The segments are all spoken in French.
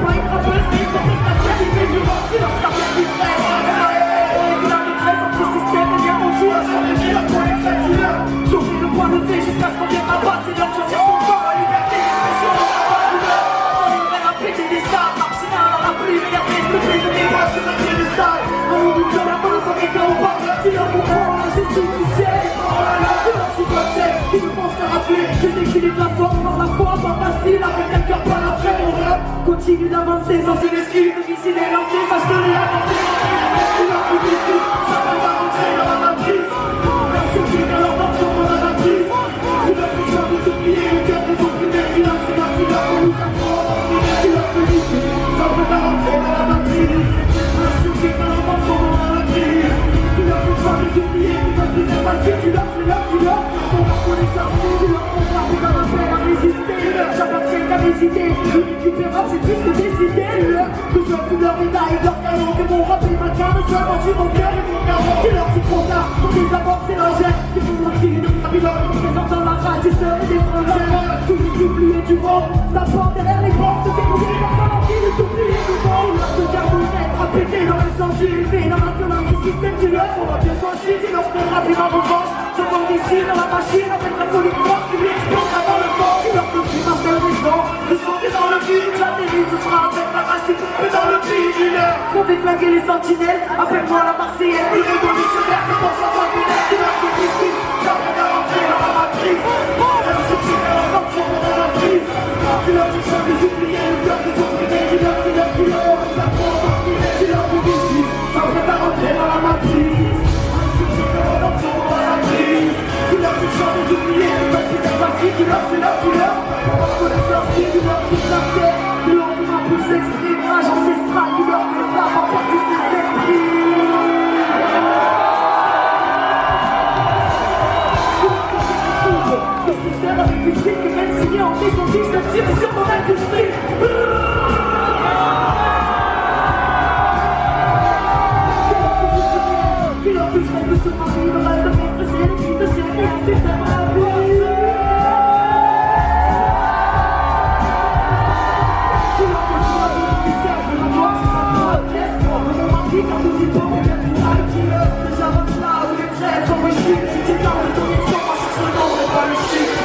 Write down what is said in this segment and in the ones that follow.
pas une rappeuse, mais une porteuse d'affaires qui fait du rock, qui leur sert bien du vrai. Et la maîtresse anti-système est bien menti, à son degré, la toilette fatigueur. J'oublie le point levé jusqu'à ce qu'on vienne m'abattre, c'est l'heure de choisir son corps, la liberté d'expression, on n'a pas de douleur. On irait à péter des stars, marginal dans la pluie, regardez, je me prie de mes bras sur le pied du style. On oublie que la main, ça fait au bas, si leur comprend la justice du ciel. Oh là là, tu leur suis pas celle qui me pense à rappeler. Je déquilibre la force par la foi, pas facile, avec un cœur pas la flemme. Mon rap continue d'avancer sans une esquive, de missile et lancé, sache que les avancer. Tu leur plus ici, ça va pas rentrer dans la matrice. Merci qui dans leur danse sur mon matrice. Tu leur fais jamais s'oublier, le cœur des opprimés. Tu leur fais partie de la police à fond. Tu leur plus ici, ça va pas rentrer dans la matrice. Merci qui dans leur danse sur mon matrice. Tu leur fais jamais s'oublier, tu leur fais facile. Tu leur fais leur couleur, on va pour les sorciers. Tu leur fais pas pour un appel à résister. J'appartiens qu'à mes idées, irrécupérable, c'est plus que décidé. Que je leur fous leur médaille, leur canon, que mon rap est m'incarne seulement sur mon cœur et mon garant. Tu leur dis trop tard, pour les abords c'est leur gêne. Qui font mon style de Babylone, présente dans la rage du seul et des frangins. Tous les oubliés du monde, ta porte derrière les portes, t'es coupé par ton envie de t'oublier du monde. Leur te garde à péter dans le sens du élevé, dans la violence du système du leur. On va bien s'en chier, tu leur fais rapide en revanche. Je vends ici dans la machine avec la folie de force qui lui explose avant le corps. Tu leur peux plus ma seule raison de sauter dans le vide. J'atterris, ce sera avec la rage qui coupe dans le vide. On fait flinguer les sentinelles, appelle-moi la Marseillaise. Une révolutionnaire, c'est pour ça soit lunaire. Tu leur fais ici, ça va pas rentrer dans la matrice. Reste sur la porte sur mon matrice. Tu leur dis sans les oublier, le cœur des opprimés. Tu leur fais leur couleur, ça prend en partie. Tu leur fais ici, ça va pas rentrer dans la matrice. Tu leur fais sans les oublier, le cœur des opprimés. Tu leur fais leur couleur, on va connaître leur style. Tu leur fais la terre, tu leur fais ma pousse exprime. Rage ancestrale, tu leur fais la part par tous ces esprits. Avec du style que même signé en maison fixe, le tir est sur mon industrie. Qui leur toucherait de ce mari, le reste de votre ciel, qui te cherche et ainsi faire ma vie. Qui leur toucherait de ce mystère de la mort, c'est sa proteste. De mon mari, car nous y pommes et bien tout mal qui meurt. Déjà votre là où les traits sont rechites. Si tu t'en veux ton émission, moi cherche le nom, mais pas le chiffre.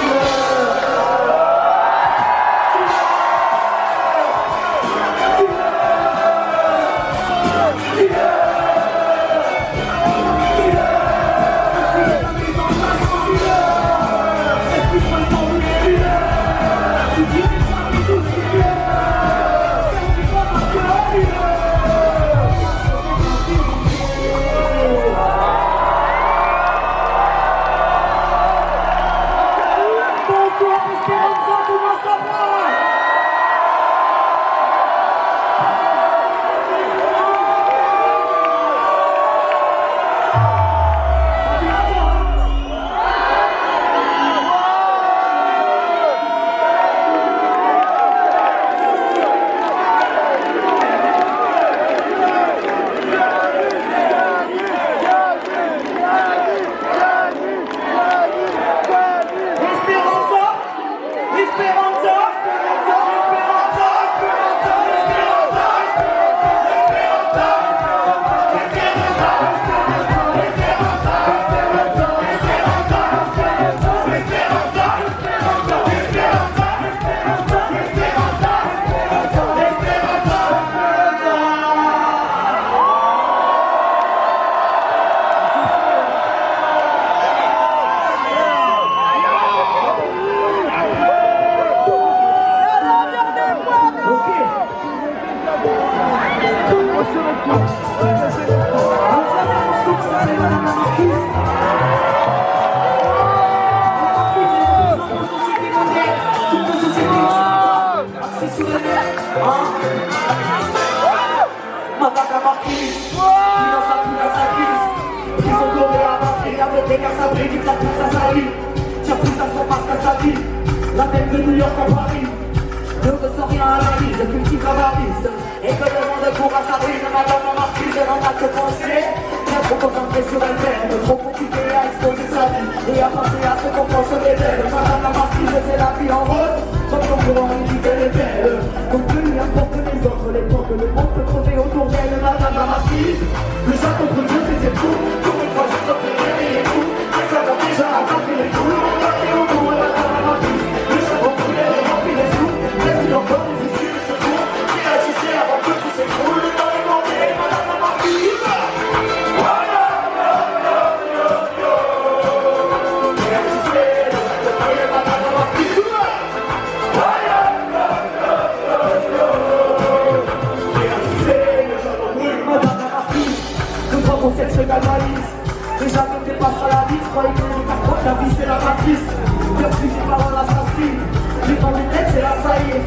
Madame la marquise, qui dans sa poule à sa cuisse. Prison dorée à batterie avec des gars sabrés qui tapent toute sa salive. Tiens tout ça se passe à sa vie. La tête de New York en Paris. Ne ressort rien à la vie, je cultive la valise. Et que le monde court à sa brise. Madame la marquise, elle en a que penser. Bien trop concentrée sur elle-même, trop occupée à exposer sa vie. Et à penser à ce qu'on pense des belles. Madame la marquise, c'est la vie en rose. Comme son courant, il dit qu'elle est belle. Donc peu lui importe les autres. dans mes têtes, c'est la saillie.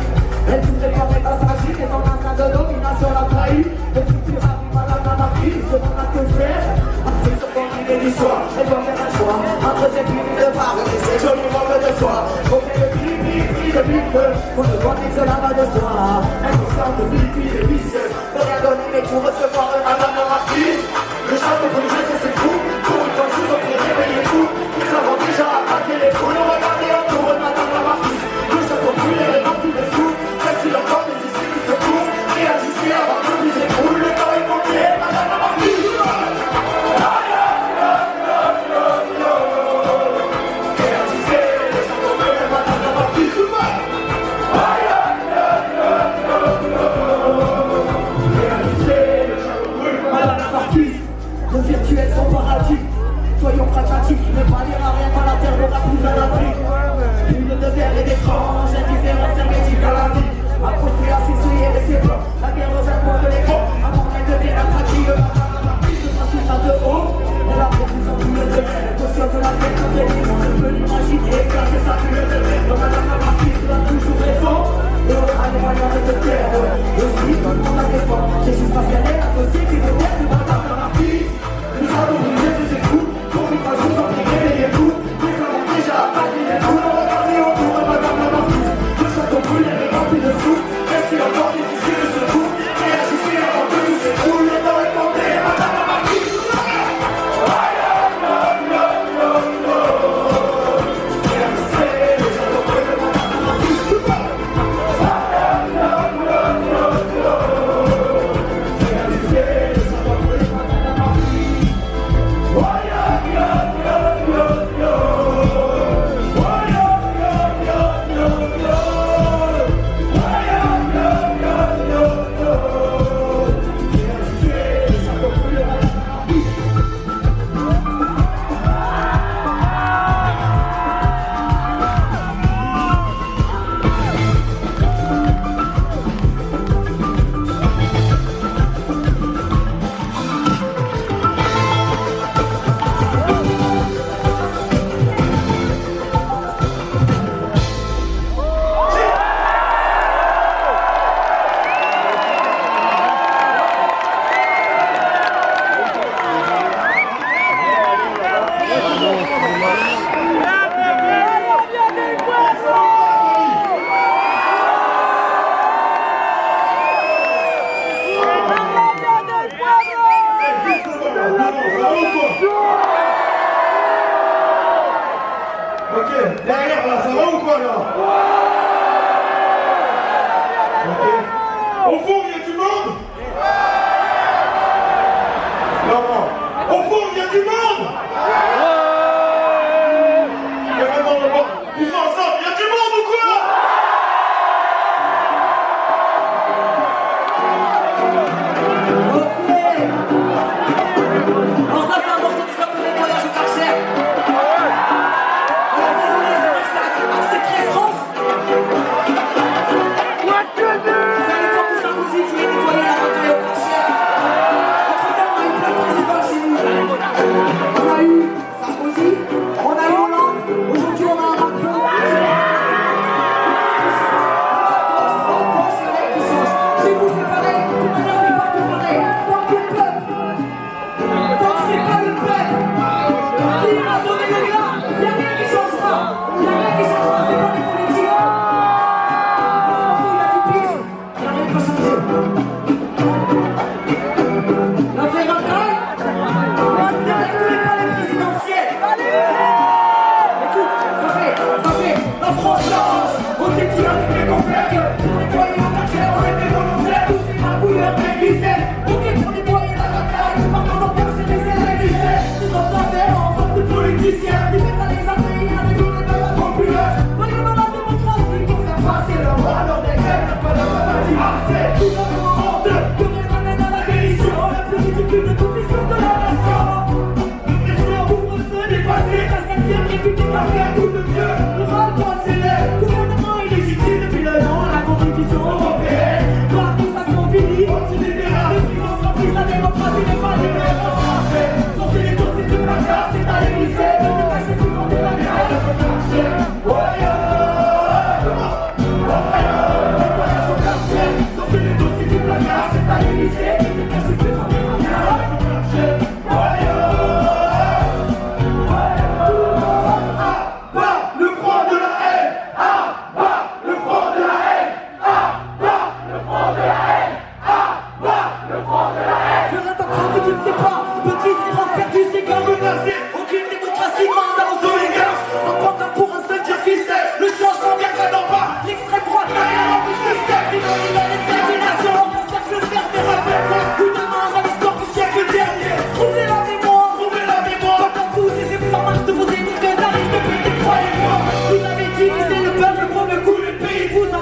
Elle voudrait pas mettre à s'agir, et son instinct de domination l'a trahi. Le futur arrive à la marquise, ce qu'on a que faire. Après ce qu'on dit du soir, elle doit faire un choix. Entre ses pieds de part et ses jolis manques de soi. Faut qu'elle prie de biffe, pour ne voir que cela va de soi. Inconsciente, vile et vicieuse, de rien donner mais pour recevoir un madame la marquise. Le château brûlé, c'est fou, pour une fois je vous en prie, réveillez-vous. Nous avons déjà attaqué les fous, nous regardez autour de madame la marquise. Le château brûlé est rempli de sous, reste-t-il encore des issues qui se courent. Réagissez avant que tout s'écroule, le temps est compté, madame la marquise. Le virtuel son paradis. Soyons pragmatiques, ne pas lire à rien quand la terre n'aura plus à l'abri. Une de verre et d'étrange, indifférence hermétique à la vie. Approprié à ses souliers et ses plans, la guerre dans un coin de l'écran. À mon aide de bien attractive, je prends tout ça de haut. On la représente tout le degré, conscient de la tête de l'île. On peut l'imaginer, car c'est ça plus le degré. Donc madame la marquise a toujours raison. Et on a les moyens de te taire. Aussi, tout le monde a des formes. C'est juste parce qu'elle est associée qu'il est terre de madame la marquise. Nous avons brûlé tous ces coups, pour une fois je vous en prie, réveillez-vous. Nous avons déjà attaqué les fous, on regardez autour de madame la marquise. Le château brûlé est rempli de sous, restez encore des issues de secours. Réagissez avant que tout s'écroule, le temps est compté, madame la marquise. Ok, derrière là, ça va ou quoi là? Ok. Au fond, il y a du monde? Non, non. Au fond, il y a du monde? Vraiment, tous ensemble, il y a du monde ou quoi? Ok. Alors ça c'est un morceau qui s'appelle nettoyage au Karcher. Désolé, c'est vrai que c'est très France. Vous allez voir que Sarkozy voulait nettoyer la rue au Karcher. Entre-temps, on a eu plein de présidents chez nous. On a eu Sarkozy, on a eu Hollande, aujourd'hui on a un Macron. Chez vous c'est pareil, tout le monde c'est partout pareil. Tant que le peuple, tant que c'est pas le peuple qui a donné le gars, y'a rien qui changera. Y'a rien qui changera, c'est pas les politiques. Il y a du pitch, y'a rien qui va changer. La vraie bataille, c'est avec tous les palais présidentiels. Écoute, ça fait la France change. On s'est dit avec les confrères, pour nettoyer nos quartiers, on était volontaires. Tous ces magouilleurs révisés, ok pour nettoyer la bataille. Maintenant nos pères c'est les révisés. Nous sommes affaires en forme de politiciens. Libéralisés, pays, avec nous les peuples populaires. Voyons dans la démocratie pour faire passer leur loi. Alors des gueules, pas de maladie. C'est tout simplement honteux que les ramène à la délition. La plus ridicule de toute l'histoire de la nation. L'oppression ouvre-feu dépassé, la 7ème République a fait tout de mieux. Le ras-le-bol s'élève, gouvernement illégitime depuis le nom à la Constitution européenne. Partout ça se mobilise, les prisons sont prises, la démocratie n'est pas libérale. Sortez les dossiers du placard, c'est à l'Élysée, ne se cachez plus quand vous la guerre.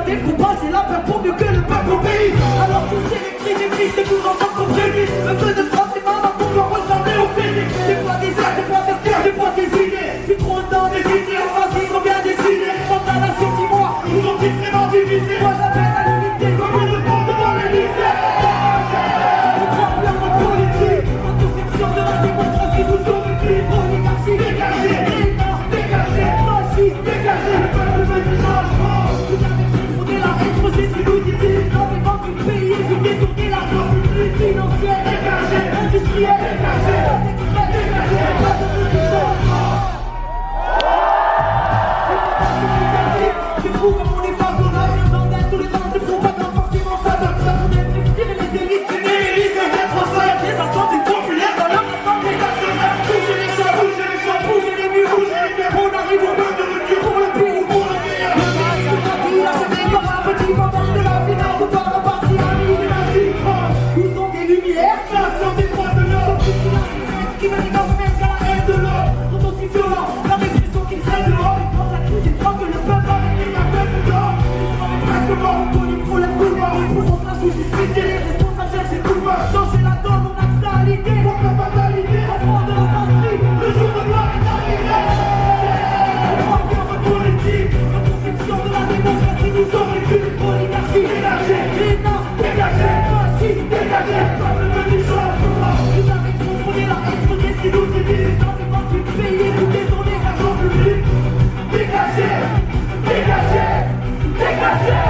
des combats, j'ai la peur pour mieux que le peuple obéisse. Alors que c'est les cris des crises, c'est tous ensemble qu'on frémisse. Le feu de France est maman pour pouvoir ressembler au phénix. Des fois des actes, des fois des terres, des fois des idées. Puis trop de temps des idées, enfin ils sont bien décidés. Quand la nation qui moi, nous ont vraiment divisés. Moi j'appelle à l'unité, comme on le demande devant l'Élysée. On croit plus en notre politique, en conception de la démocratie, nous sommes écrits. Oligarchie, dégagez, État, dégagez, fascisme, dégagez. Le peuple veut du changement. Vous avez confondé la haine, c'est ce qui nous divise. Avec dans tout le pays, vous détournez l'argent public, financier, dégagez, industriel, dégagez, dégagez, pas de changement. C'est fou comme on est face au rêve, les antennes, tous les temps, c'est propagande, forcément ça donne ça. On est tirer les élites, les d'être au sol. Les assemblées populaires dans leur assemblée nationale. Bouger les chats, bouger les murs, on arrive au point de rupture pour le pire ou pour le meilleur. Le mal se bâtit, la jeunesse comme un petit moment de la finance. On part repartir à mille et ainsi. Où sont des lumières, nation des droits de l'homme. Qui veut les transmettre à la haine de l'homme. Sont aussi violents, la répression qui traîne dehors. Et quand la crise est trop que le peuple a mis la tête dedans. Ils sont presque morts, on connaît trop la couleur. Ils font la justice et les responsables cherchent les coups de main. Changer la donne, on a que ça à l'idée. Pour la fatalité, enfant de la patrie, le jour de gloire est arrivé. On croit bien en votre politique, la conception de la démocratie nous aurait pu. Oligarchie, dégagez, État, dégagez, fascisme, dégagez, peuple veut du changement. Vous avez confondu la haine, c'est ce qui nous divise. Dans le monde du pays, vous détournez l'argent public. Dégagez, dégagez, dégagez.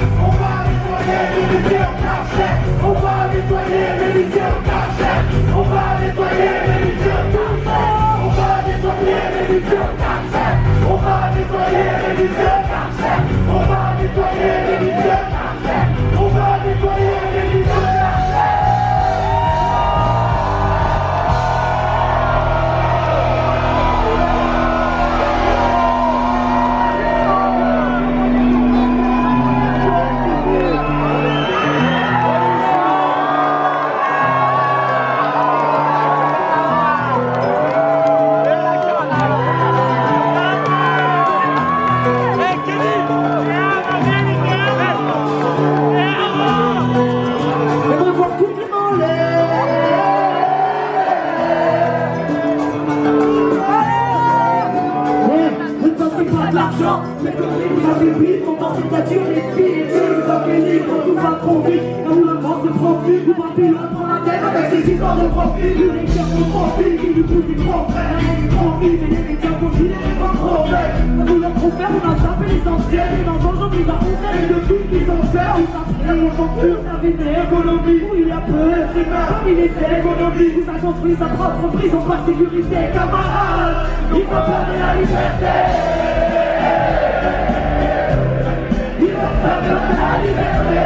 On va nettoyer l'Élysée au Karcher. On va nettoyer l'Élysée au Karcher. On va nettoyer l'Élysée au Karcher. On va nettoyer l'Élysée au Karcher. On va nettoyer l'Élysée au Karcher. On va nettoyer l'Élysée au Karcher. On va nettoyer l'Élysée au Karcher. Mais comme vous avez pris, ton temps c'est à Dieu les filles. Dieu nous a bénis quand tout va trop vite. Là où le monde se profite, où Babylone prend la terre avec ses histoires de profit. Nous les cœurs sont trop vides, qui nous poussent des trop frères. Les trop vides et les médias considérés comme trop vrais. Là où leur trop faire, on a zappé l'essentiel. Et dans un jour, nous avons fait les deux films qui sont faits. Où ça fait aujourd'hui, on avait une économie. Où il y a peu d'être humain, parmi les économies. Où ça construit sa propre prison, pas de sécurité. Camarades, il faut peur de la liberté. Peur de la liberté.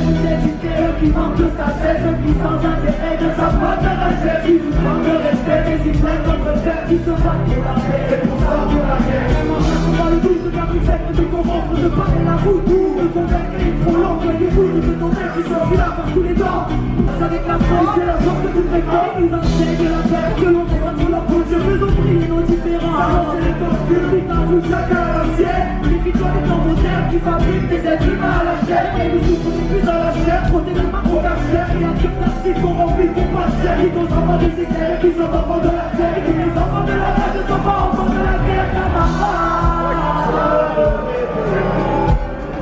Vous êtes une terre qui manque de sagesse, qui sans intérêt de sa propre richesse. Qui vous manque de respect, mais ils prennent votre père qui se bat pour la paix. Et pour ça, pour la guerre. On va le doute de la misère, de convaincre, de parler la route, de convaincre les trop longs, les bouts de ton père qui sortit là par tous les dents. Avec la France, c'est la force de tout réclame. Ils enseignent la terre, que l'on descend sur leur culture, nous oublier nos différences. C'est les torses, le putain, nous chacun à l'ancienne. Les victoires des temps modernes qui fabriquent des êtres humains à la chair. Et nous souffrons plus à la chair, frotter les mains pour la chair. Et un surplastique qu'on remplit pour pas cher. Qui sont enfants des éclairs, qui sont enfants de la terre. Et qui les enfants de la terre ne sont pas enfants de la guerre, camarades.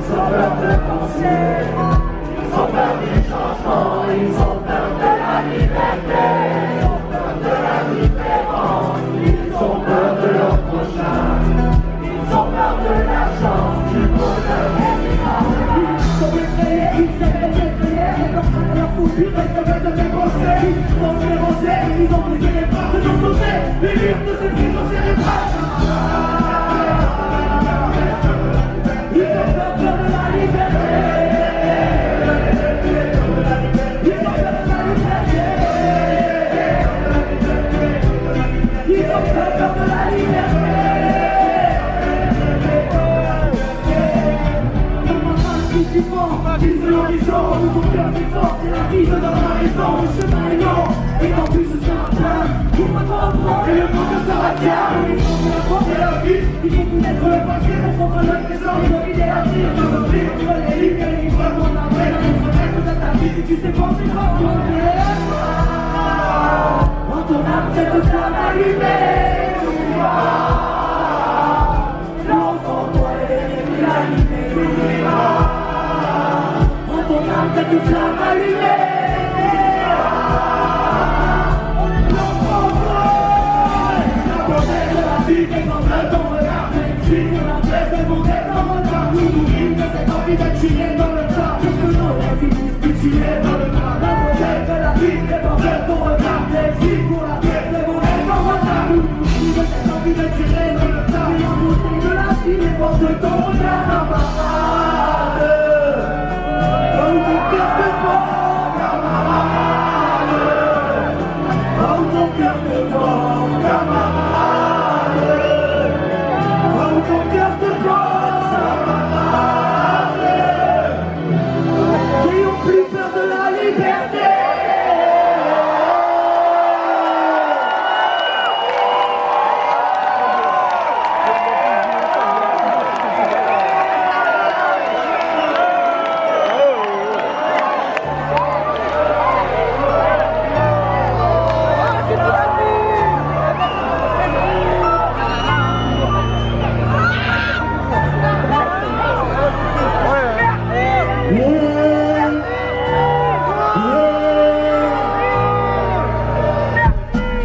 Sans peur de penser, sans peur du changement, ils ont peur de la liberté, ils ont peur de la différence, ils ont peur de leur prochain, ils ont peur de la chance, du bonheur et du mal. Ils sont effrayés, ils s'aiment effrayés, ils ont peur de leur foutu, ils restent de mes procès, ils sont férocés, ils ont brisé les bras de nos sautés, les murs de ces prisons cérébrales. Ils ont peur de la liberté. Vise l'horizon, où ton cœur est fort, c'est la vie de notre raison, le chemin est long, et tant plus ce sera plein. Ouvre ton reprend, et le monde sera bien. On est censé affronter la vie, il faut connaître le passé, confondre le présent, et l'idée à dire, je veux vivre les lignes, les livres, mon après, notre rêve de ta vie, si tu sais penser, pas en ton âme, cette flamme allumée, l'enfant, toi, et l'animé, en ton âme, cette flamme allumée. Tuer dans le tas, pour que nos rêves finissent mutilés dans le tas. La modèle de la vie, les bordels qu'on regarde, les filles pour la tête, les modèles qu'on regarde. Nous de cette envie de tirer dans le tas, et en beauté de la vie, les portes de ton regard, camarade. Oh, ton cœur te porte, camarade. Oh, ton cœur te porte, camarade. Oh, ton cœur te porte. Plus peur de la liberté.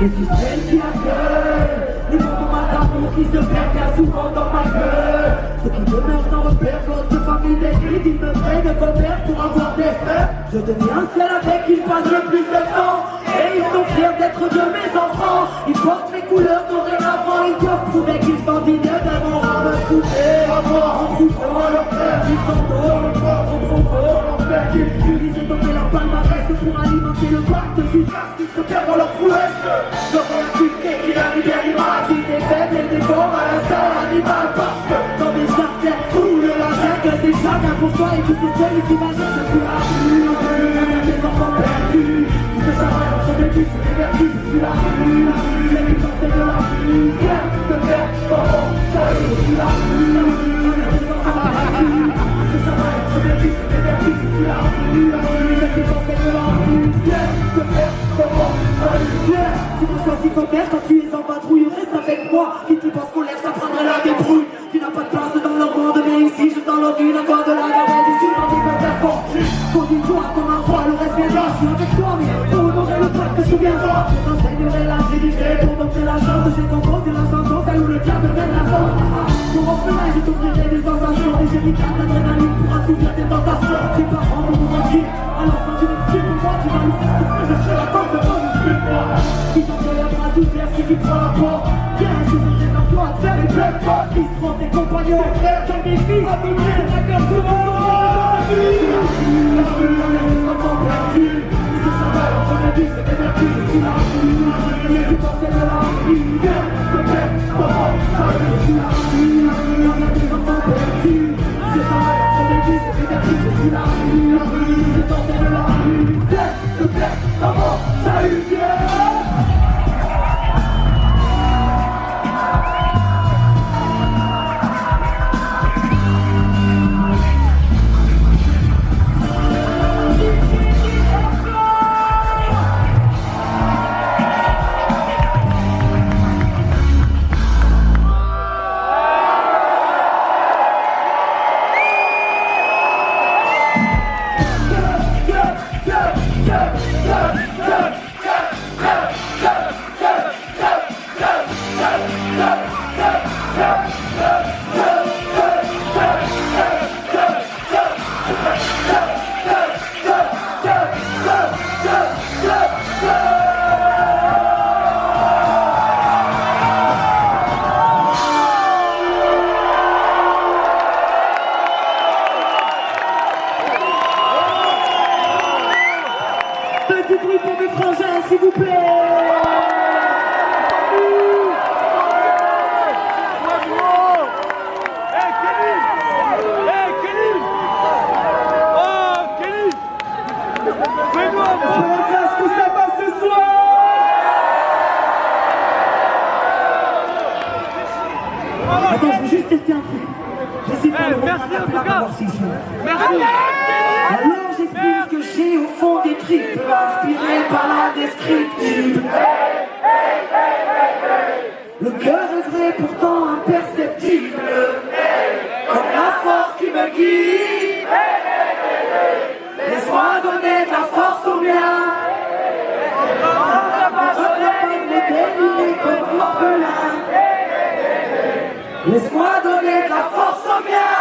Je suis celle qui accueille les moments d'amour qui se perdent bien souvent dans ma gueule. Ceux qui demeurent sans repère, cause de famille détruite, ils me prennent de commère pour avoir des faits. Je deviens celle avec qui ils passent le plus de temps, et ils sont fiers d'être de mes enfants. Ils portent mes couleurs dorénavant, ils doivent prouver qu'ils sont dignes de mon rang de trouver. En trouvant leur frère, ils sont beaux, en trouvant leur frère qu'ils tuent. Ils étoffaient leur palmarès pour alimenter le pacte jusqu'à ce qu'ils se perdent dans leur prouesse. J'aurais inculqué qu'il a mis bien l'image, il est faible et déforme à l'instant animal. Parce que dans mes artères coule la règle, c'est chacun pour soi et tous ces seuls qui imaginent que tu as vu. On a des enfants perdus, qui se chamaillent entre des bus et des vertus. Je suis la rue, les puissances de la rue, viens de faire, oh, salut, je suis la rue. On a des enfants perdus, qui se chamaillent entre des bus et des vertus. Je suis la rue, les puissances de la rue, viens de faire, oh, salut, viens. Tu me choisis comme mère quand tu es en patrouille, reste avec moi. Qui tu penses qu'on l'air, t'apprendrai la débrouille. Tu n'as pas de place dans leur monde, mais ici je t'enlobie la voix de la gamelle. Je suis dans des peuples informés. Conduis-toi comme un roi, le reste viendra. Je suis avec toi, mais pour honorer le peuple, souviens-toi. Je t'enseignerai la dignité, pour dompter la chance. J'ai ton compte et la chanson, celle où le diable mène la force. Pour refermer, je t'offrirai des sensations. Et j'ai mis ta d'adrénaline pour assouvir tes tentations. Tes parents vont nous mentir, alors quand tu me cries pour moi, tu vas nous faire souffrir. Je serai la cause de ton moi. Qui t'envoie la bras ouvert si tu prends la porte. Viens, je voudrais vers toi te faire une belle porte. Qui seront tes compagnons, frères, comme des filles. Abîmés, la cœur tout le monde. La rue, on est des enfants perdus. Ils se chamaillent entre les bus et les vertus. Je suis la rue, les plus pensés de la rue. Viens, je vais, comment, ça je suis la rue. On a des enfants perdus. Ils se chamaillent entre les bus et les vertus. Je suis la rue, les plus pensés de la rue. Viens, je vais, comment, salut, viens. Faites du bruit pour mes frangins, s'il vous plaît. Fais-nous inspiré par l'indescriptible. Le cœur est vrai, pourtant imperceptible, comme la force qui me guide. Laisse-moi donner de la force au mien. Comme orphelin. Laisse-moi donner de la force au mien.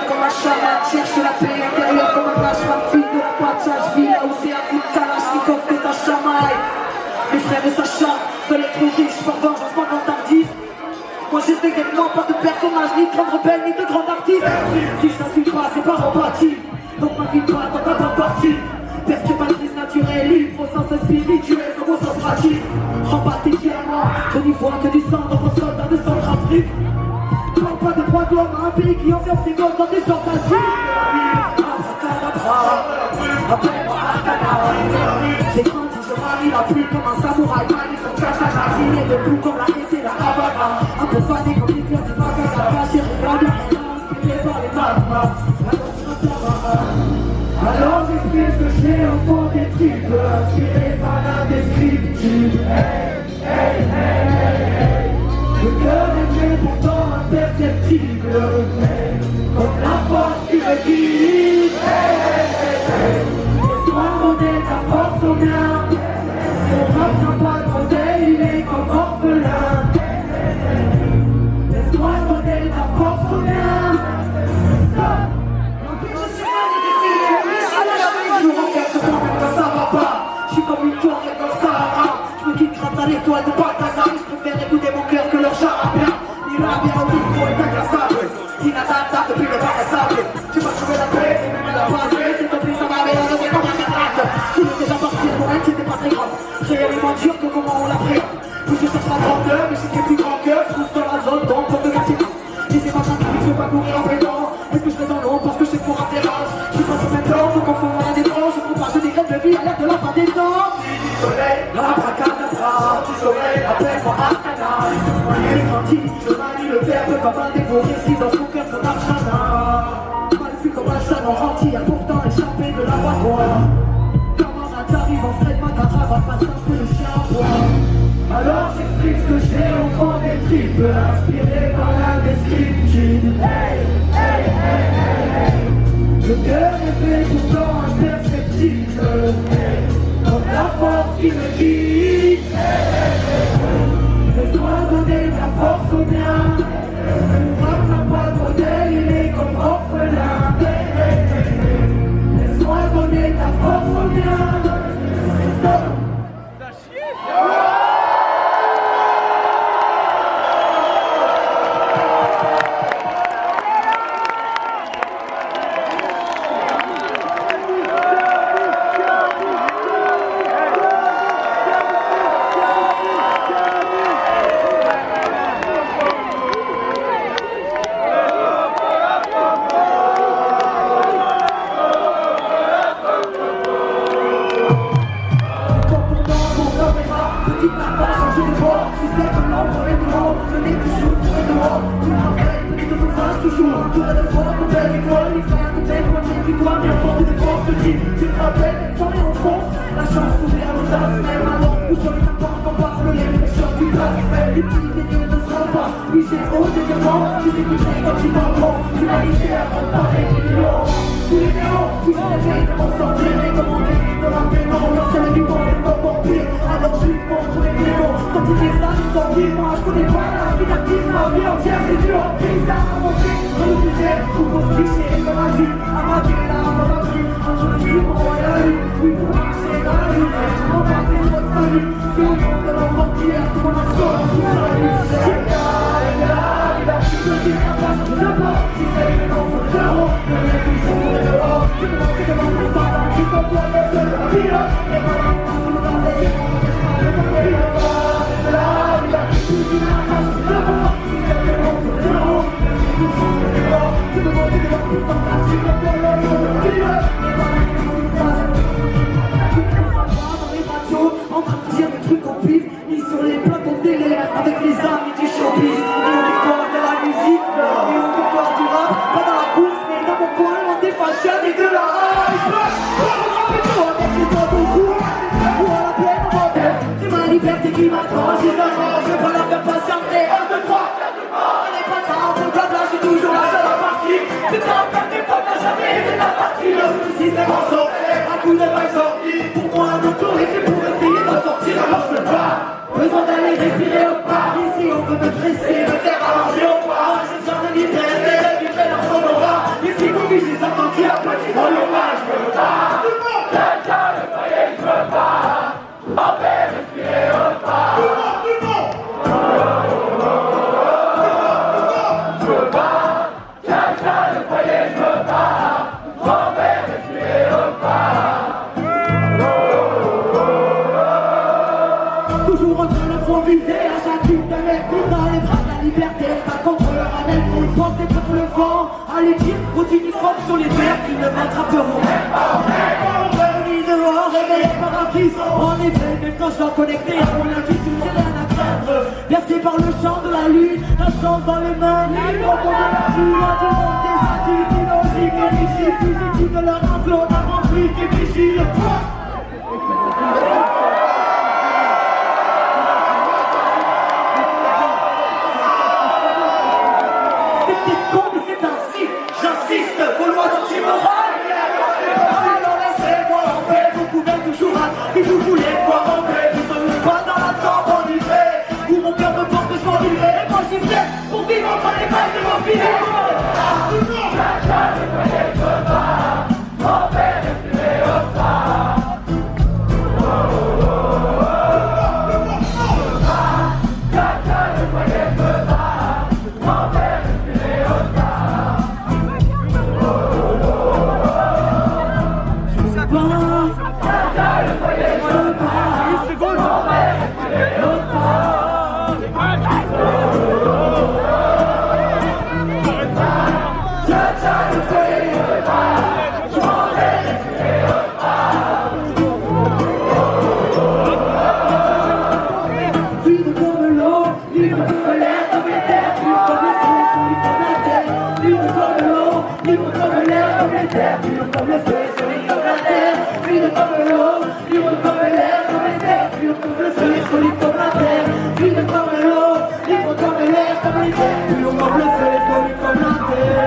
Comme un chaman, cherche la paix intérieure comme un lâche-femme, fille de la passage, vie là où c'est un coup de kalachnikov que ça chamaille. Mes frères et Sacha veulent être riches par vengeance, pas vantardise. Moi j'essaie d'être moi, pas de personnage, ni de grande rebelle, ni de grande artiste. Si je t'insulte pas, c'est par empathie, donc ma vie pas dans ta bonne partie. Perturbatrice naturelle, libre au sens spirituel comme au sens pratique. Empathique à moi, je n'y vois que du sang dans vos soldats de Centrafrique. Parle pas des droits de l'homme à un pays qui enferme ses gosses dans des sortes d'asile. Appelle-moi Arcana. J'ai grandi, je marie la pluie comme un samouraï. Mali son katana, il est debout comme la haie et la Havana. Un peu fané comme les fleurs du Magana. Caché, regardé, inspiré par les magmas. Alors j'explique ce que j'ai au fond des tripes, inspiré par l'indescriptible. Le cœur est fait pourtant imperceptible, comme la force qui me guide. Laisse-moi donner ta force au mien. Mon rap n'a pas demandé, il est comme orphelin. Laisse-moi donner ta force au mien. Je me regarde sur moi-même quand ça va pas. Je suis comme une tour dans le Sahara. Je me quitte grâce à l'étoile de Balthazar. Je préfère écouter mon cœur que leur charabia. Ni la bien au micro est inclassable. Inatteintable depuis le bac à sable. J'ai pas trouvé la paix, et même à la base. C'est tant pis, ça m'a réalisé, c'est comme un cadrage. Je voulais déjà partir pour elle, c'était pas très grave. Réellement dur que comment on l'appréhende. Plus je cherche la grandeur, mais c'est plus grand cœur. Je trouve dans la zone d'ombre pour te gâcher. Et c'est pas ça qui je veux pas courir en pédant. Est-ce que je vais en long parce que je sais pour un terrasse. Je suis pas sur même temps, donc on fait la défense. Je propage des graines de vie à l'air de la fin des temps. Du soleil, abracadabra, du soleil, appelle-moi Arcana. Il est grandi, je manie le verbe comme un dévot. Récit dans son cœur son archana. Mal vu comme un chat en rentier, a pourtant échappé de l'abattoir. Comme un rat arrive en straight, ma caravane passe un peu le chien à bois. Alors j'explique ce que j'ai au fond des tripes, inspiré par l'indescriptible. Le cœur est fait pourtant imperceptible, comme la force qui me guide. Laisse-moi donner ta force au mien. Mon rap n'a pas de modèle, il est comme orphelin. Laisse-moi donner ta force au mien. En train de dire des trucs au pif, ni sur les plateaux de télé avec les amis du showbiz. Et aux victoires de la musique, et aux victoires du rap, pas dans la course, mais dans mon coin, loin des fashions et de la hype. Rappelle-toi avec les doigts au cou, pour la plaine au bordel. C'est ma liberté qui m'attend, si seulement je vais pas la faire patienter. 1, 2, 3, 4, 5, on est pas tard, on blabla, je suis toujours la seule à partir. C'est pas un père, t'es pas n'a jamais été la partie. Le système en sort, un coup de main sorti. Pour moi, un auto, et c'est pour essayer de sortir, alors je peux pas. Besoin d'aller respirer au pas. Ici, on veut me dresser, me faire avancer au pas. Moi, j'ai besoin de liberté, du fait dans son aura. Ici, vous vivez, j'ai senti un petit dans l'orage, je peux pas. Quelqu'un le foyer, je peux pas. On fait respirer au pas. Je peux pas. Quelqu'un le foyer, je peux pas. On fait respirer au pas. Toujours en train d'improviser à chacune de mes coups dans les bras de la liberté. Pas contre le ramène pour le vent, c'est contre le vent. Allez dire aux uniformes sur les terres qui ne m'attraperont même pas. Ni dehors, réveillé par un frisson. En effet, même quand je dois connecter à mon intuition, j'ai rien à craindre. Bercé par le chant de la lune, la chance dans les mains libres. On a la joie du monde des attitudes logiques et rigides. Fugitifs de leur inflot d'avant flic et vigile. J'insiste, vos lois sont immorales. Alors laissez-moi en paix, vous pouvez toujours si vous voulez voir en paix. Vous ne pas dans la tente en hiver, où mon cœur me porte, je m'en livrer. Et moi j'y viens pour vivre entre les mailles de mon filet. Quelqu'un ne voyait que pas, on fait respirer au pas. Quelqu'un ne voyait que pas, on fait respirer au pas. Pur comme le feu, solide comme la terre. Fluide comme l'eau, libre comme l'air, comme les terres. Pur comme le feu, solide comme la terre. Fluide comme l'eau, libre comme l'air, comme les terres. Pur comme le feu, solide comme la terre.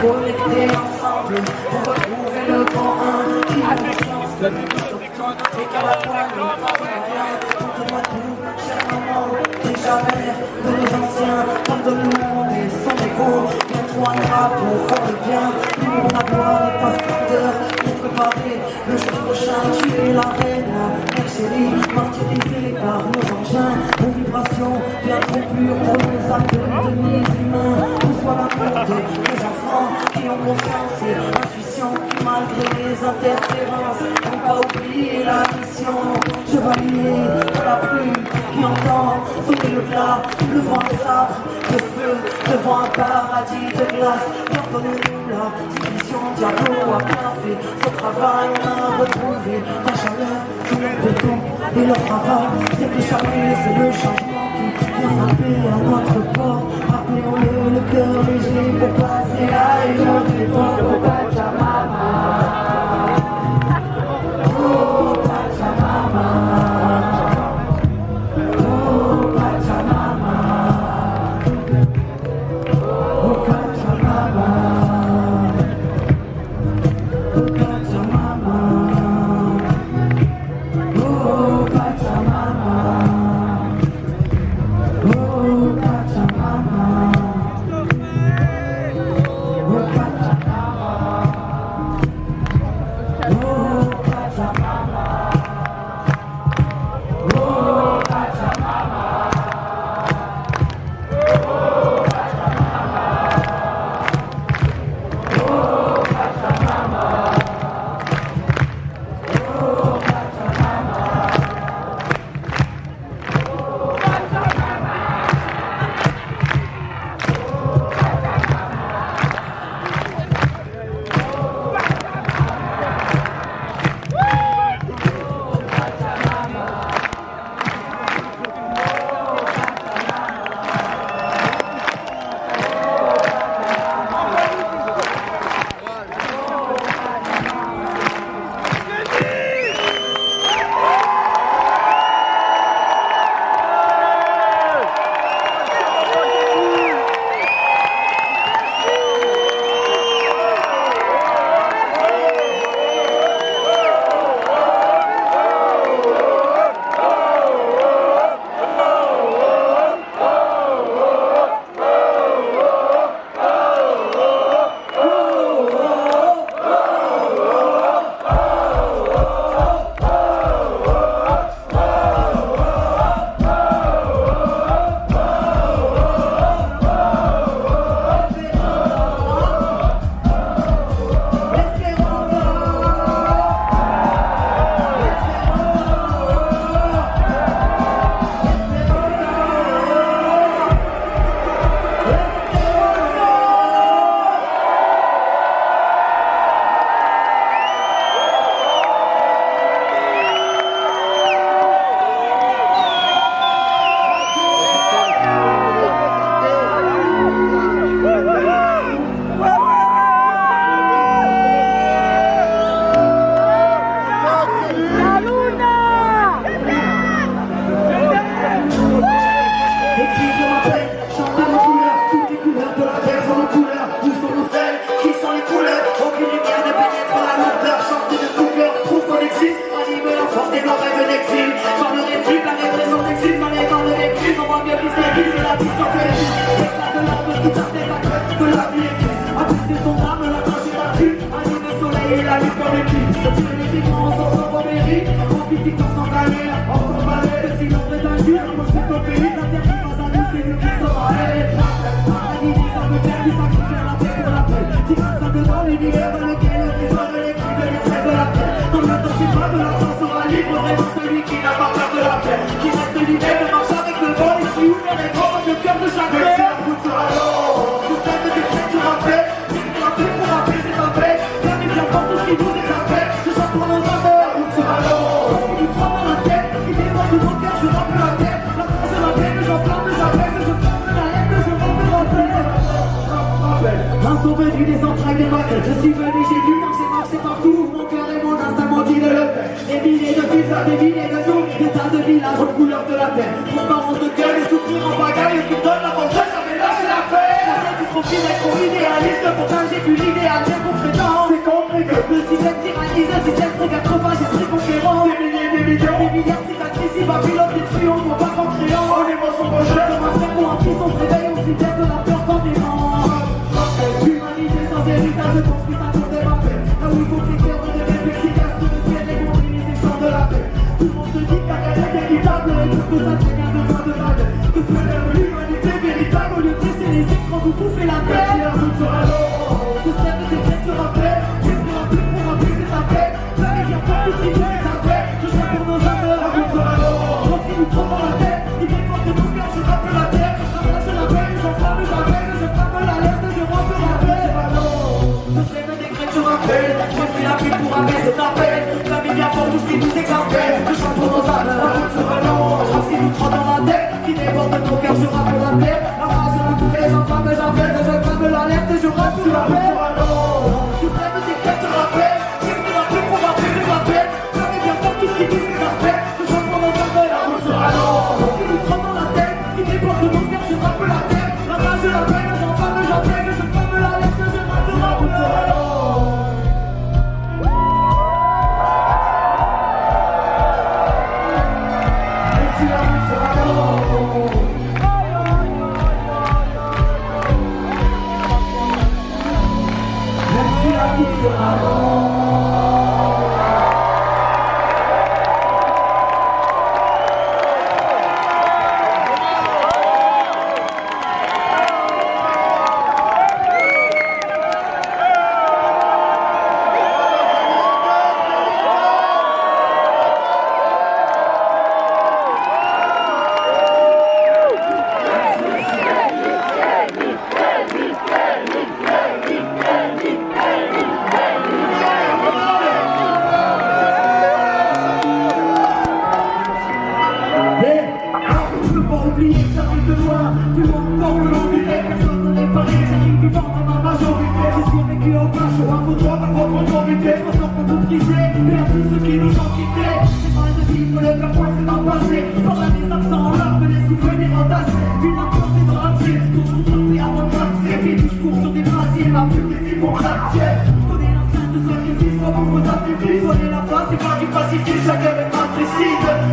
Connectés ensemble pour retrouver le grand 1 qui a du sens de et qu'à la fois nous revient. Montre-moi tout, cher maman, des jamais de nos anciens comme de nous et sans écho. Mets-toi un drap pour faire le bien. Nous on a gloire, le pasteur, pour préparer le jour prochain. Tu es la reine, mère chérie, martyrisée par nos engins. Nos vibrations bien trop pures pour nos actes de demi-humains. Nous soit l'amour de nos enfants qui ont confiance et intuition qui malgré les interférences n'ont pas oublié la mission. Chevalier de la plume qui entend souris le plat, le vent de sable, de feu, devant un paradis de glace. Bien connu la division, diablo à café. Ce travail, on a retrouvé la chaleur, tout le béton et le travail. C'est plus charmé, c'est le changement qui vient frapper à notre port. Rappelons-le, le cœur léger pour passer à une autre époque. Oh Pachamama, oh Pachamama, oh Pachamama, oh Pachamama, oh Pachamama, oh Pachamama, oh Pachamama. Je suis venu, j'ai vu marcher partout. Mon cœur et mon instinct m'ont dit de le faire. Des milliers de pizzas, des milliers de noms, des tas de villages aux couleurs de la terre. Transparence de cœur et souffrir en bagaille qui me donne la force de jamais lâcher l'affaire. Je suis trop fidèle, trop idéaliste, pourtant j'ai vu l'idéal bien concrétant. C'est compliqué. Le système tyrannise, le système trophage, esprit conquérant. Des milliers, des milliards, cicatrices, il va pilote des triomphes, on va en créant. On est bon sur mon jeu. Comme un frère ou un fils, on se réveille, on s'y de la peur quand des vents. Humanité sans héritage, je construis ça pour des rappels. Là où il faut cliquer, on devient efficace. Tout le ciel est compromis, c'est champs de la paix. Tout le monde se dit qu'à rien inévitable. Et tout que ça tient bien besoin de vagues. Que ce lève l'humanité véritable. Au lieu de laisser les écrans, vous bouffez la terre. Tout sera l'eau. Tout ça ne déteste le rappel. Qu'est-ce qu'on a plus pour rappeler, c'est ta paix. Ça n'est bien pour tout ce qui nous est après. Je chante pour nos âmes, tout sera l'eau. Quand il nous trompe dans la tête, il déporte nos cœurs. je rappe sur la peine. Je traîne des têtes, je rappelle. J'ai pris ma plume pour apaiser ma peine. J'avais bien faire tout ce qui dit mes aspects. Je chante pendant ça fait la route sur allons. Qui nous trempe dans la tête, qui déborde de mon cœur, je rappe la terre. La rage, la peine, j'enflamme, j'entraîne, je ferme la lettre, je rappe sur la route sur allons.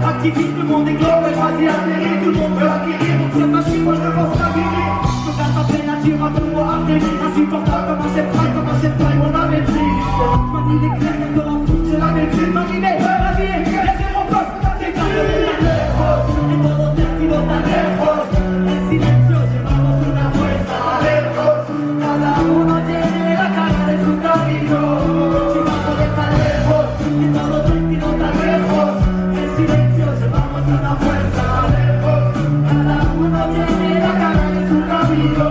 Activiste, le monde est grand, ouais, choisis la mairie, tout le monde veut acquérir, donc cette machine, moi je ne pense pas guérir. Je regarde sa peine nature, à deux mois après, insupportable comme un chef paille, on a maîtrise. Manie les clés, de la foule, j'ai la maîtrise, manie les la vie est claire, j'ai mon poste, t'es pas de lejos, y todos sentidos tan lejos, en silencio, llevamos una fuerza lejos, cada uno tiene la cara de su camino, llevamos de tan lejos, y todos sentidos tan lejos, en silencio, llevamos una fuerza lejos, cada uno tiene la cara de su camino.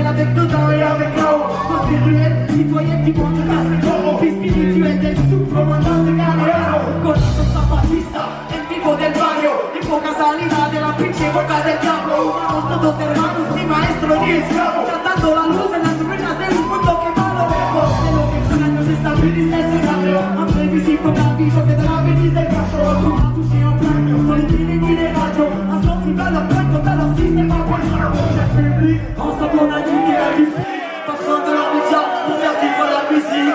Avec dedans et avec là-haut, spirituel, citoyenne qui monte la seconde, vie spirituelle del souffle, comandante Galeano, con la zapatista, en vivo del barrio, en poca salida de la pinche boca del diablo, humanos todos hermanos, ni maestro ni esclavo, tratando la luz en las ruinas de un mundo quemado, lejos de lo que en años estabiliste ese radio, hambre visible, vivo que de la venise del gato, como a tu chien plein, solitaire ni les radios, insensible à leur point, total leur système à point, chef public, ensemble on a dit qu'il a du fric, pas besoin de leurs médias pour faire vivre la musique,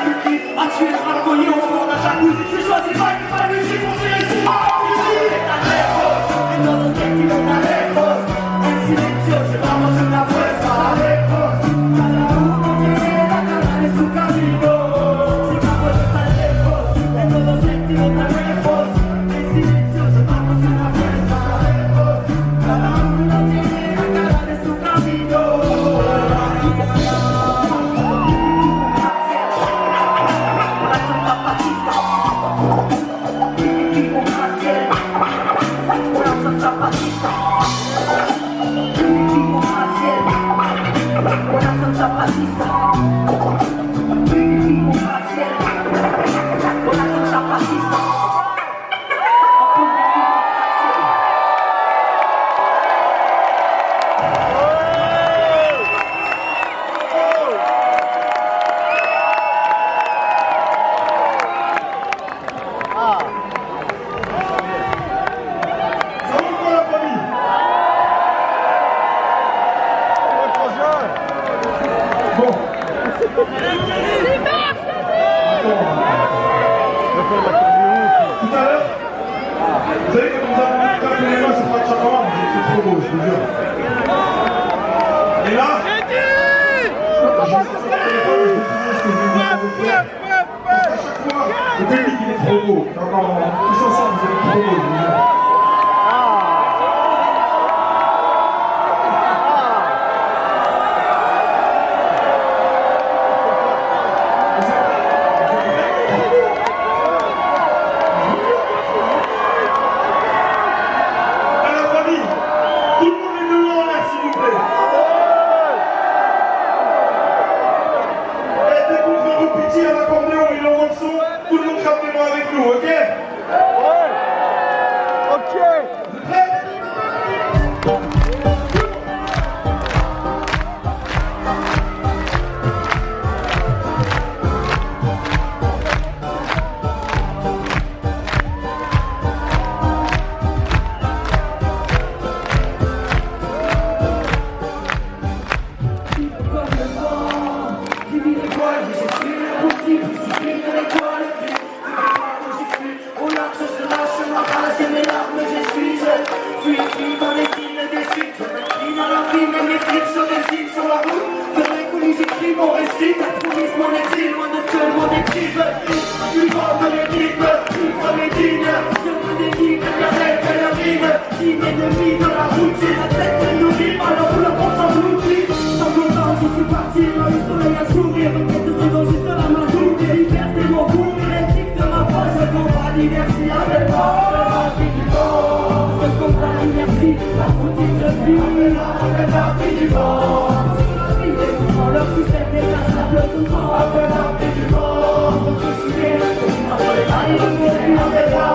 à tuer le raccogné au fond d'un jacuzzi, j'ai choisi pas la musique pour tirer ici, está lejos, en todos sentidos tan lejos, en silencio llevamos una fuerza lejos, cada uno tiene la cara de su camino, sigamos tan lejos, en todos sentidos tan lejos, en silencio llevamos una fuerza lejos, cada uno tiene la cara de su camino. Tout à l'heure, vous savez, quand nous avons tapé les mains sur Pat Chakaman, c'est trop beau, je vous jure. Et là, je sors sur le téléphone, je vais ce que je vais vous faire. Parce qu'à chaque fois, le public il est trop beau. Tous ensemble, vous êtes trop beau, je vous jure. Tout le monde chante avec nous, ok? Paris, même les flics se résignent sur la route. Vers l'inconnu j'écris mon récit, t'approuvise mon exil, loin de ce que le monde exige. Une forme de l'équipe, une fois mes dignes. Je me délivre, la règle et la rime. Signe ennemi de la routine, la tête pleine de rime, alors le monde s'en oublie. Sanglotant, je suis parti, là le soleil a sourire. Requête de secondes, juste la main joue. Des libertés, mon goût, l'éthique de ma voix. Je combat l'inertie avec moi, la vie du vent. Je combat l'inertie, la routine de vie. Avec la vie du vent. Leur système est instable tout le temps. Avec la vie du vent. Je suis né, entre les mailles de mon vie. Avec la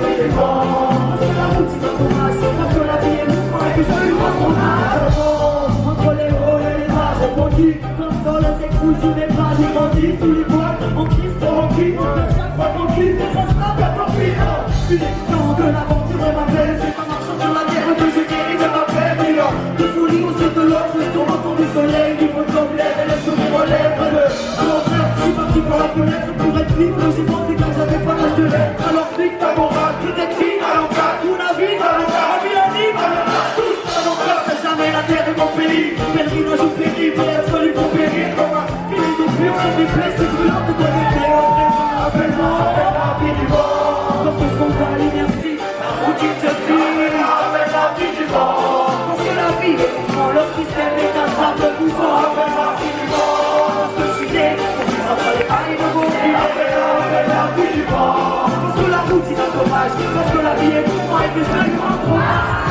vie du vent. Parce que la routine de ton âge, parce que la vie est mouvement et que je lui rends mon âge. Entre les hauts et les bas, j'ai bondi. Quand le sol s'écroule sous mes bras, j'ai grandi sous les voiles. En Christ, en qui, chaque fois tranquille, ça se tape à ton pied. Temps de l'aventure de ma belle, c'est pas marchant sur la terre que je guéris de ma peine. De folie au ciel de l'autre, je tourne autour du soleil, libre comme l'air et le sourire aux lèvres. Mon frère, je suis parti par la fenêtre pour être libre. J'y pensais quand j'avais pas l'âge de l'être. Alors flic ta morale, peut-être fille à l'encart, ou la vie à l'encart, la vie en libre. Tous à l'encart, c'est jamais la terre et mon pays. Pèlerinage ou péri, pour être celui pour périr. Comme un filet de pur, c'est des blessés brûlantes de l'été. Appelle-moi, la vie du vent. Parce que je combat l'inertie, la routine de vie. Avec la vie du vent. Parce que la vie est mouvement, leur système est un sable mouvant. Avec la vie du vent. Parce que je suis né, pour qu'ils entre les mailles de mon vie. Avec la vie du vent. Parce que la routine est dommage. Parce que la vie est mouvement et que je lui rends hommage.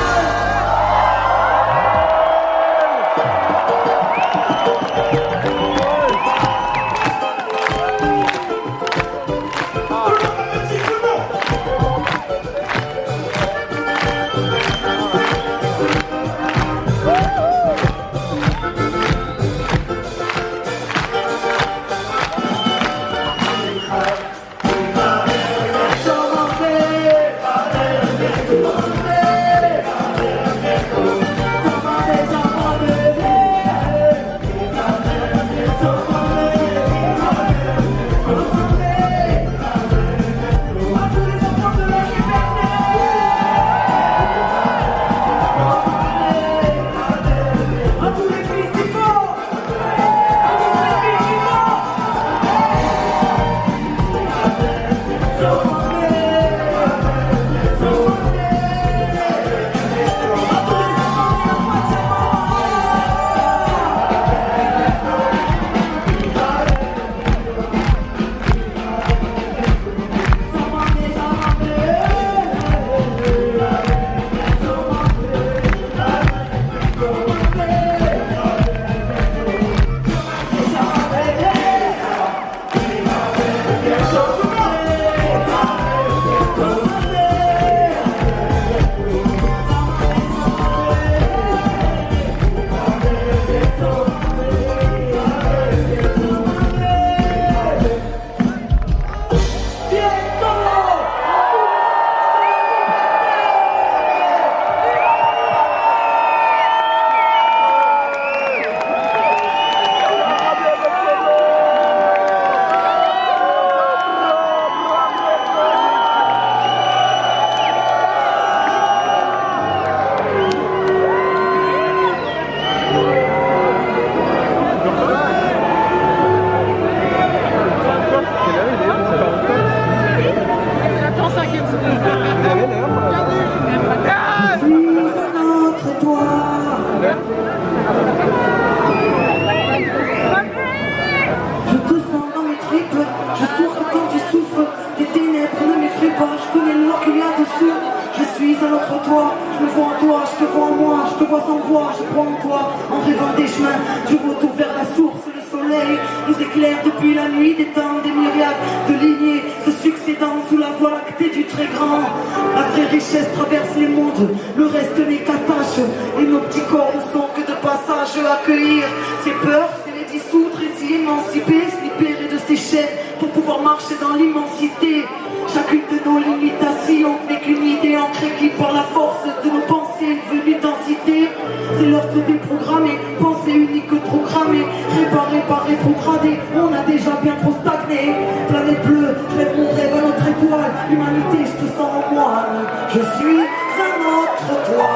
Je suis un autre toi.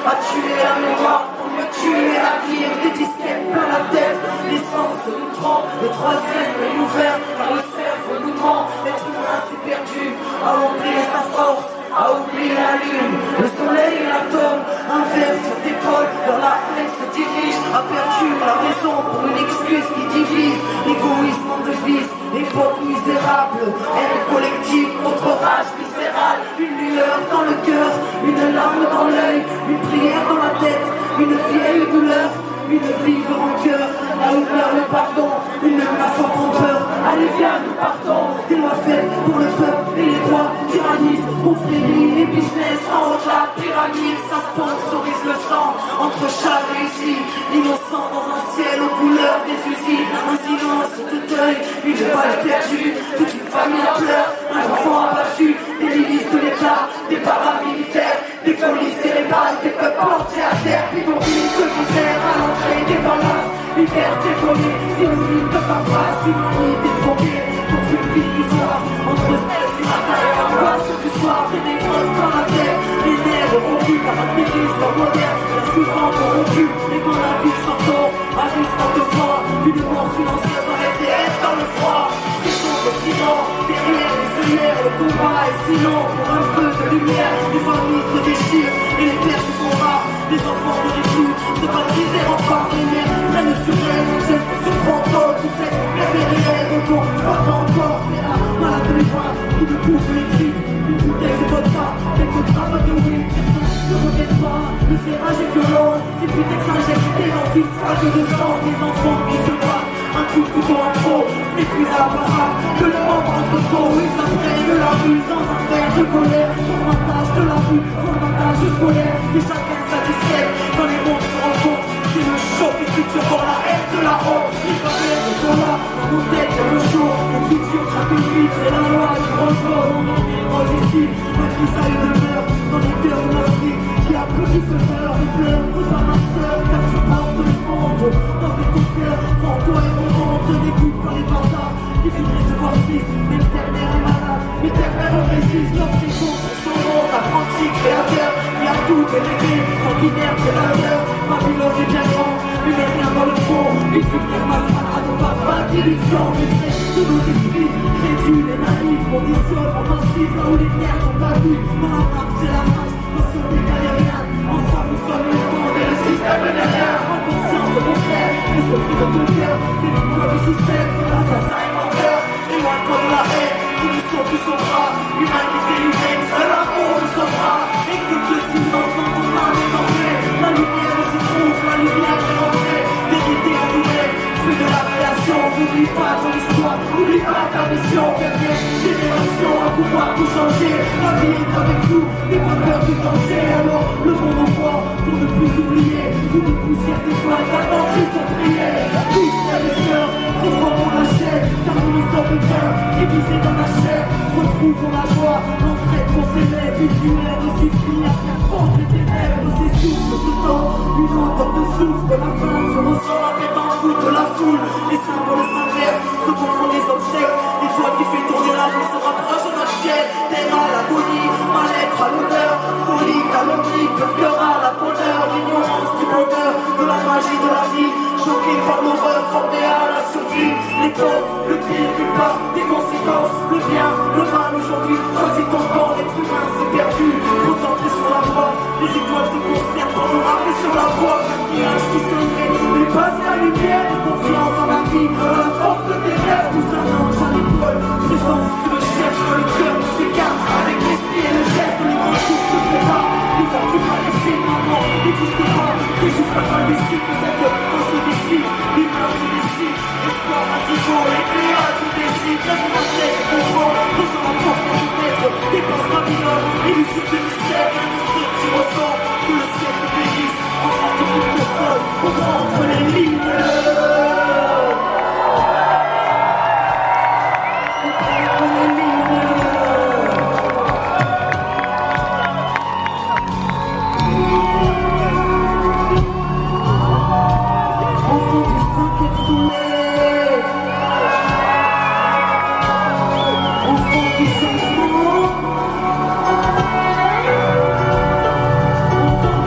à tuer la mémoire pour me tuer l'avenir. Des disquettes plein la tête, l'essence nous trempe, le troisième est ouvert, car le cerveau nous ment. L'être humain s'est perdu, à oublier sa force, à oublier la lune, le soleil et l'atome. Un verre sur d'épaule, vers la haine se dirige, a perdu la raison pour une excuse qui divise. L'égoïsme en devise, époque misérable, haine collective, autre rage viscérale. Une lueur dans le cœur, une larme dans l'œil, une prière dans la tête, une vieille douleur, une vive rancœur. Là où meurt le pardon, une menace en trompeur. Allez viens, nous partons, des lois faites pour le peuple et les droits. Tyrannisme, confrérie et business, en haut de la pyramide, ça sponsorise le sang entre chats et ici. L'innocent dans un ciel aux couleurs des usines, un silence de deuil, une balle perdue, toute une famille à pleurs, un enfant abattu, des milices de l'État, des paramilitaires, des folies cérébrales, des peuples entiers à terre, bidonville de misère à l'entrée des palaces. Liberté volée, synonyme de paperasse, synonyme détrônée, contre une vie bizarre, entre stress et matin et angoisse du soir, et des grosses dans la terre, les nerfs rompus, caractérisent la moderne, la souvent corrompue, et quand la vie s'entend, arrive tant de fois, une mort silencieuse en FDS dans le froid, des choses aussi longs, derrière les œillères, le combat est si long, pour un peu de lumière, les familles se déchirent, et les pères se font rares, les enfants ne rient plus, se baptiser encore, les mères prennent sur elle, sur 30 ans, toute cette réelle, retour, pas encore, c'est là, malade de l'époque, qui me couvre les tripes, une bouteille de vodka, quelques grammes de weed, ne reviennent pas, le serrage est violent, ces putains s'injectent dans une phase de sang, des enfants qui se battent, un coup de couteau en trop, épuise à la baraque, que le membre entre trop, ils apprennent de la ruse dans un verre de colère, formatage de la rue, formatage scolaire, c'est chacun satisfait, quand les mondes se rencontrent, c'est le choc et culture pour la haine de la honte, les familles sont là, dans nos têtes il y a le jour, le culture traque une vie, c'est la loi du grand jour, on en est rose ici, un grisaille de meurtre, dans les cœurs de l'Afrique, qui a petit ce meurt, et pleure, repars ma soeur, car tu portes le monde, dans ton cœur, prends-toi et remonte, n'écoute pas les bâtards, qui voudraient te voir triste, mais le terre-mère est malade, mais terre-mère résiste, l'homme c'est con, son monde, apprenti, créateur, il y a tout délégué, sanguinaire, prédateur, Babylone est bien grand, une rien dans le fond, une vulgaire mascarade, pas d'illusion, mais très de nos esprits, crédules et naïfs, conditionnement massif, là où les nerfs sont tabus, dans la marche et la marche, nous sommes des galériens, ensemble nous sommes le monde et le système n'est rien, en conscience mon frère, l'esprit de ton cœur, les victoires du système, l'assassin et menteur, éloigne-toi de la haine, qui nous sauve du sauvera, humanité humaine, seul amour nous sauvera, écoute le silence dans ton âme est entrée, la lumière s'y trouve, la lumière est rentrée, vérité renouvelée, feu de la création, n'oublie pas ton histoire, n'oublie pas ta mission, dernière génération à pouvoir tout changer, la vie est avec nous, n'aie pas peur du danger, alors levons nos voix pour ne plus oublier, pour une poussière d'étoiles, attendu pour prier, tous frères et sœurs, retrouvons la chaîne, car nous nous sommes bien, divisés dans la chair, retrouvons la joie, l'entraide qu'on s'élève, une lumière de suffire, contre les ténèbres, ces souffles se tendent, une odeur de souffle, la fin se ressent, la tête en route de la foule, les symboles s'inversent, se confondent les objets, l'étoile qui fait tourner la nuit se rapproche de notre ciel, terre à l'agonie, mal-être à l'honneur, folie, calomnie, cœur à la bonheur, l'ignorance du bonheur, de la magie de la vie, choqué par l'horreur, formé à la survie, les corps, le pire du pas, des conséquences, le bien, le mal aujourd'hui, choisis ton camp, l'être humain s'est perdu, concentré sur la voie, les étoiles se concertent pour nous rappeler sur la voie, chaque nuage qui se lève, mais pas la lumière, de confiance dans la vie, dans la force de tes rêves, tous un ange à l'épaule, présence que le cherche dans le cœur, s'écarte avec l'esprit et le geste, les grands jours se préparent, les vertus pas laissées, maman, n'existe pas, c'est juste la fin des cycles, cette on se décide, l'humain se décide, espoir à toujours, les péages se décident, lève la tête, comprends, ressens la force de être, dépasse Babylone, élucide le mystère, rien ne saute, tu ressens, que le ciel te bénisse, enfant de tout ton sol, comprends entre les lignes.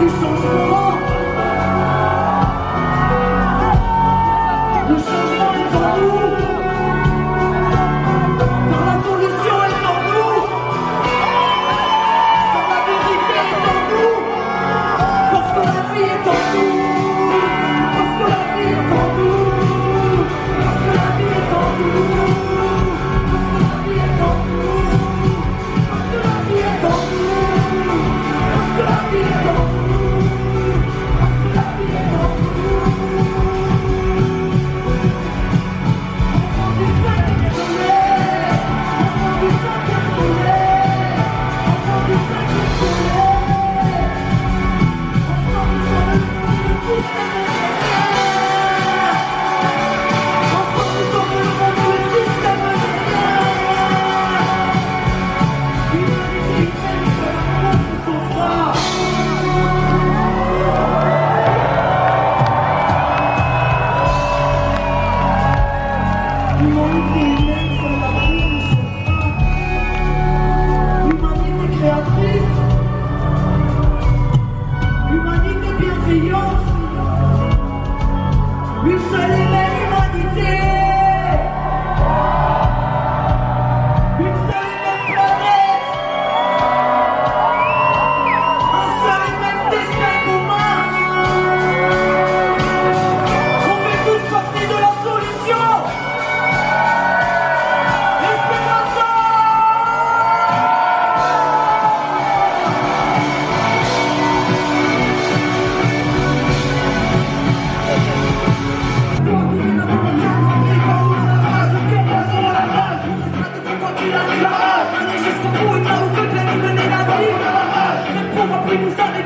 Changement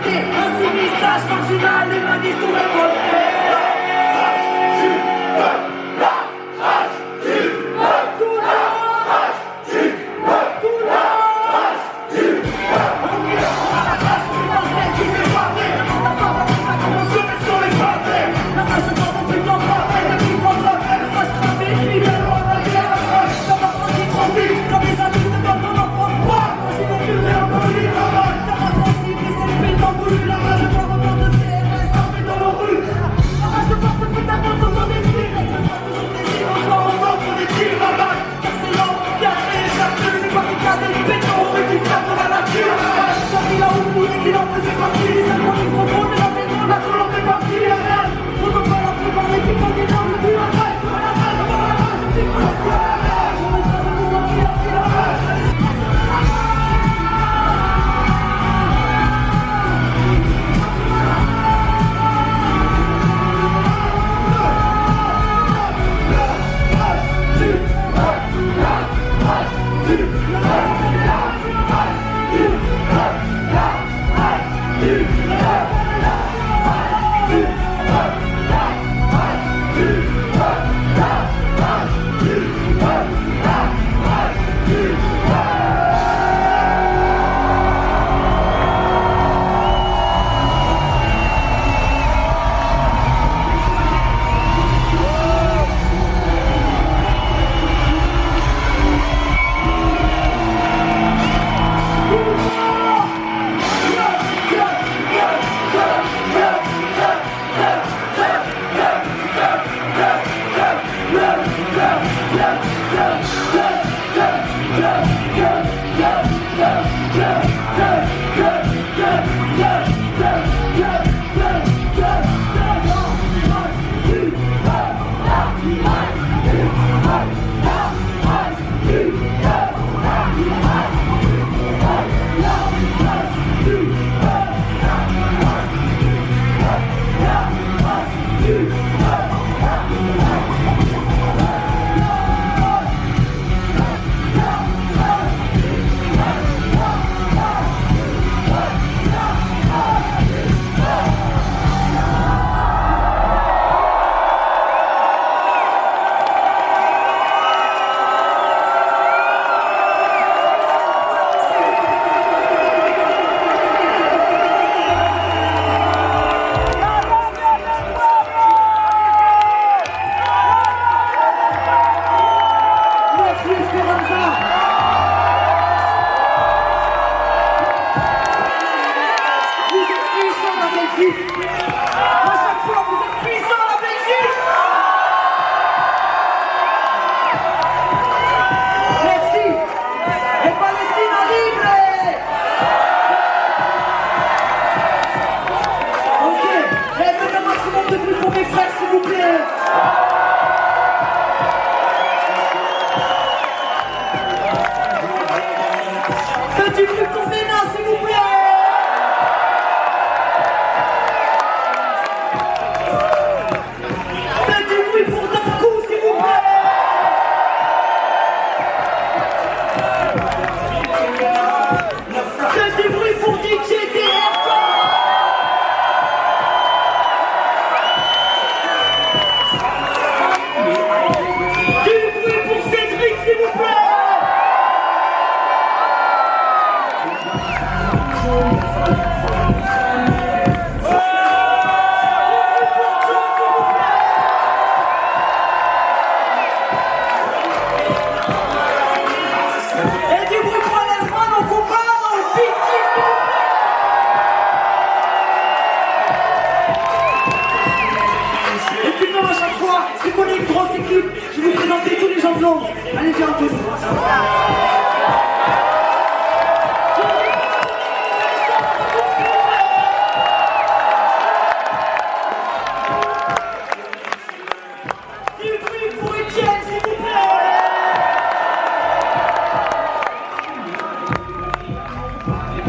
répéter un message marginal, humaniste ou révolté. Je vais vous présenter tous les gens de l'ombre. Allez, viens tous. Du bruit pour Etienne, s'il vous plaît.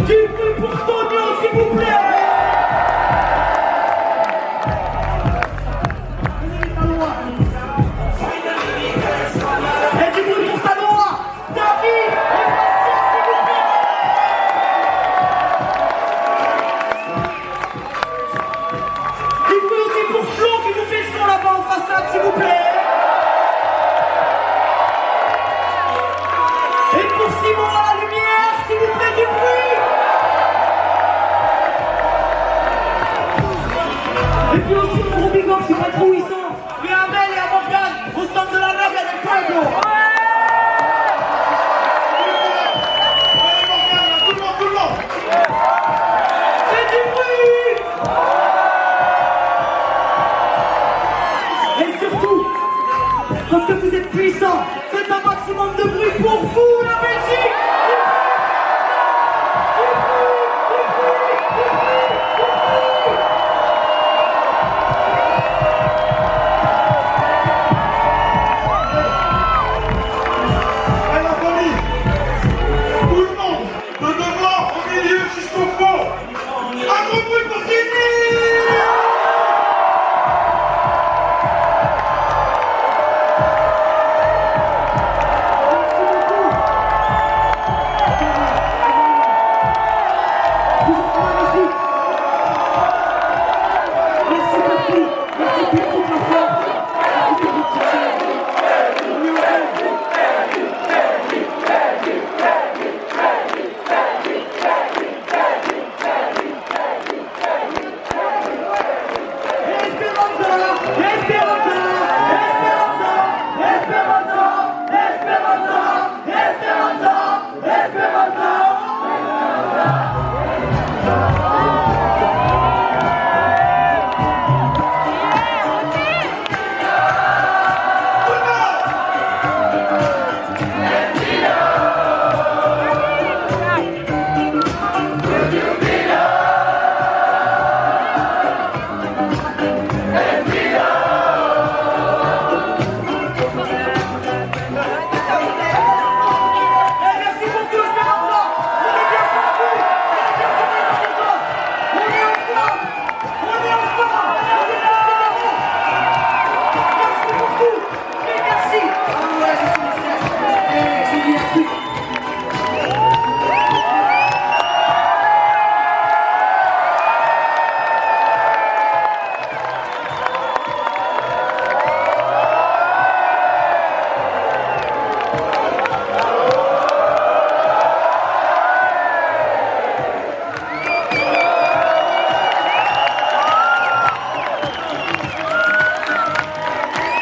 Du bruit pour Tonio, s'il vous plaît. Et du bruit pour Sanoa. puis aussi